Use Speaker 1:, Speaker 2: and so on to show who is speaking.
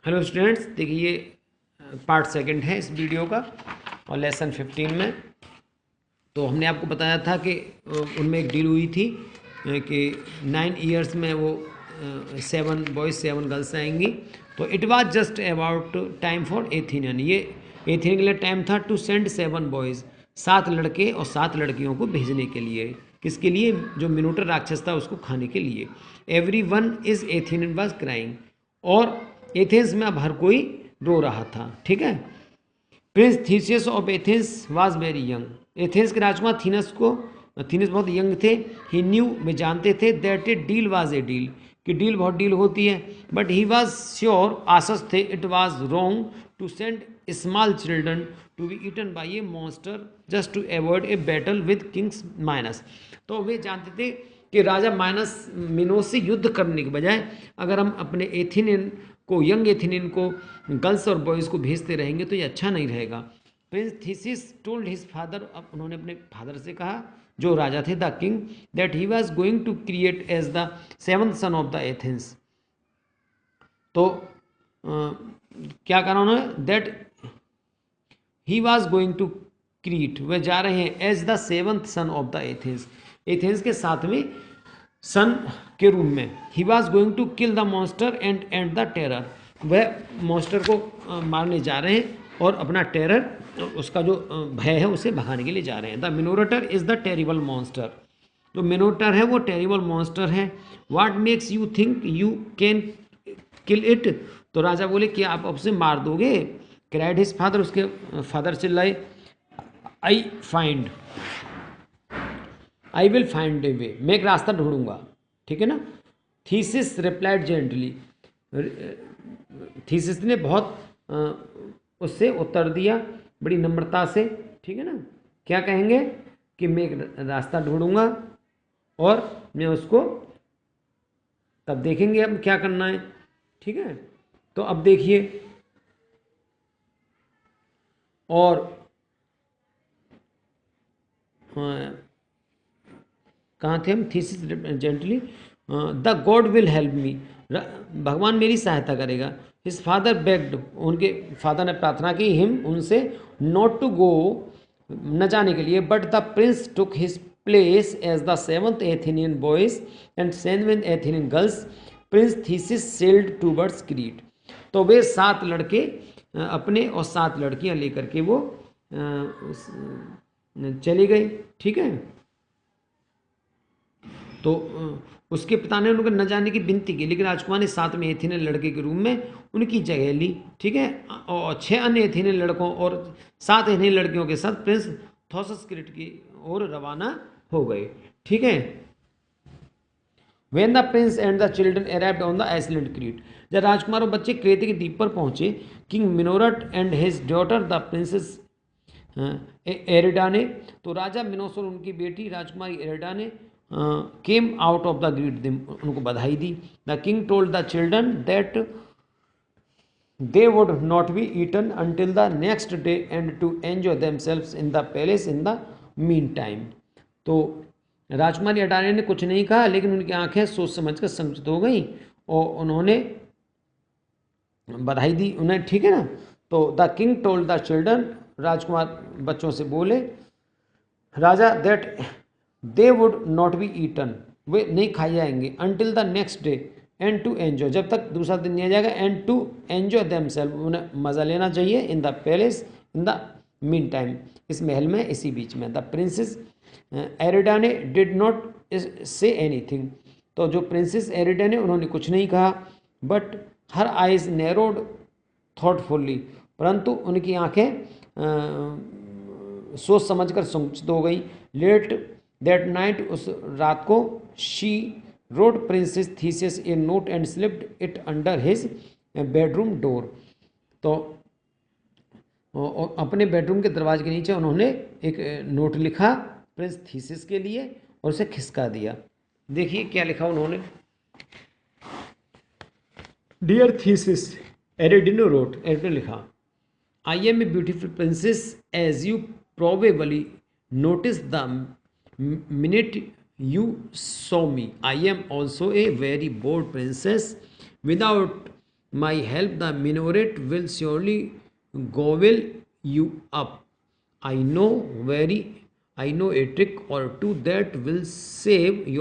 Speaker 1: Hello students, देखिए ये part second है इस वीडियो का और लेसन 15 में। तो हमने आपको बताया था कि उनमें एक डील हुई थी कि 9 ईयर्स में वो 7 बॉयज़ 7 गर्ल्स आएंगी। तो it was just about time for Athenian. ये एथेनियन के लिए टाइम था टू सेंड 7 बॉयज़, 7 लड़के और 7 लड़कियों को भेजने के लिए। किसके लिए? जो मिनोटर राक्षस था उसको खाने के लिए। Every one is Athenian was crying, और एथेंस में अब हर कोई रो रहा था। ठीक है। Prince Theseus of Athens was very young. Athens के राजकुमार थीनस बहुत यंग थे। ही न्यू, वे जानते थे that a deal was a deal, कि डील बहुत डील होती है। बट ही वाज श्योर, आसस थे, it was wrong to send small children to be eaten by a monster just to avoid a battle with kings Minos. तो वे जानते थे कि राजा माइनस मिनोस से युद्ध करने के बजाय अगर हम अपने एथेनियन को, यंग एथेनियन को, गर्ल्स और बॉयज़ को भेजते रहेंगे तो ये अच्छा नहीं रहेगा। Prince Theseus told his father, अब उन्होंने अपने फादर से कहा, जो राजा थे, the king, that he was going to create as the 7th son of the Athens. तो क्या कहा उन्होंने? That he was going to Crete, वे जा रहे हैं as the 7th son of the Athens, Athens के 7वें सन के रूप में। He was going to kill the monster and end the terror, वह मॉन्स्टर को मारने जा रहे हैं और अपना टेरर, उसका जो भय है उसे भगाने के लिए जा रहे हैं। The Minotaur is the terrible monster, जो मिनोरेटर है वो टेरिबल मॉन्स्टर है। What makes you think you can kill it? तो राजा बोले कि आप अब से मार दोगे? क्राइड हिज फादर, उसके फादर चिल्लाए, I find, I will find a way, मैं एक रास्ता ढूंढूंगा। ठीक है ना। थीसिस रिप्लाइड जेंटली, थीसिस ने बहुत उससे उत्तर दिया बड़ी नम्रता से। ठीक है ना। क्या कहेंगे? कि मैं एक रास्ता ढूंढूंगा और मैं उसको, तब देखेंगे अब क्या करना है। ठीक है। तो अब देखिए, और कहाँ थे हम? Thesis gently, the God will help me, भगवान मेरी सहायता करेगा। हिज फादर बेग्ड, उनके फादर ने प्रार्थना की, हिम, उनसे, नॉट टू गो, न जाने के लिए। But the prince took his place as the 7th Athenian boys and 7th Athenian girls. Prince Theseus sailed towards Crete, तो वे 7 लड़के अपने और 7 लड़कियां लेकर के वो चले गए। ठीक है। तो उसके पिता ने उनको न जाने की विनती की, लेकिन राजकुमार ने 7 में एथेनियन लड़के के रूम में उनकी जगह ली। ठीक है। और 6 अन्य एथेनियन लड़कों और 7 एथेनियन लड़कियों के साथ प्रिंस थॉसस क्रीट की ओर रवाना हो गए। ठीक है। When the prince and the children arrived on the island Crete, जब राजकुमार और बच्चे क्रेते के द्वीप पर पहुंचे, किंग मिनोरट and his daughter the princess Ariadne ने, तो राजा मिनोस और उनकी बेटी राजकुमारी एरिडा ने came out of the greet them, उनको बधाई दी। The king told the children that they would not be eaten until the next day and to enjoy themselves in the palace in the mean time. तो राजकुमारी अटाने ने कुछ नहीं कहा, लेकिन उनकी आंखें सोच समझ कर संकुचित हो गई और उन्होंने बधाई दी उन्हें। ठीक है ना। तो the king told the children, राजकुमार बच्चों से बोले, राजा, that they would not be eaten, वे नहीं खाए जाएंगे, until the next day and to enjoy, जब तक दूसरा दिन नहीं आ जाएगा, and to enjoy them self, उन्हें मज़ा लेना चाहिए, in the palace in the mean time, इस महल में, इसी बीच में। द प्रिंसेस एरिडा ने डिड नॉट से एनीथिंग, तो जो प्रिंसेस एरिडा ने, उन्होंने कुछ नहीं कहा। But her eyes narrowed thoughtfully, परंतु उनकी आंखें सोच समझकर संकुचित हो गई। लेट दैट नाइट, उस रात को, she road princess thesis A note and slipped it under his bedroom door, तो अपने बेडरूम के दरवाजे के नीचे उन्होंने एक नोट लिखा प्रिंस थीसिस के लिए और उसे खिसका दिया। देखिए क्या लिखा उन्होंने। Dear Theseus, Ariadne wrote, Ariadne लिखा, I am a beautiful princess as you probably notice the minute you saw me. I am also a very bold princess. Without my help the minaret will surely gobble you up. I know a trick or two that will save your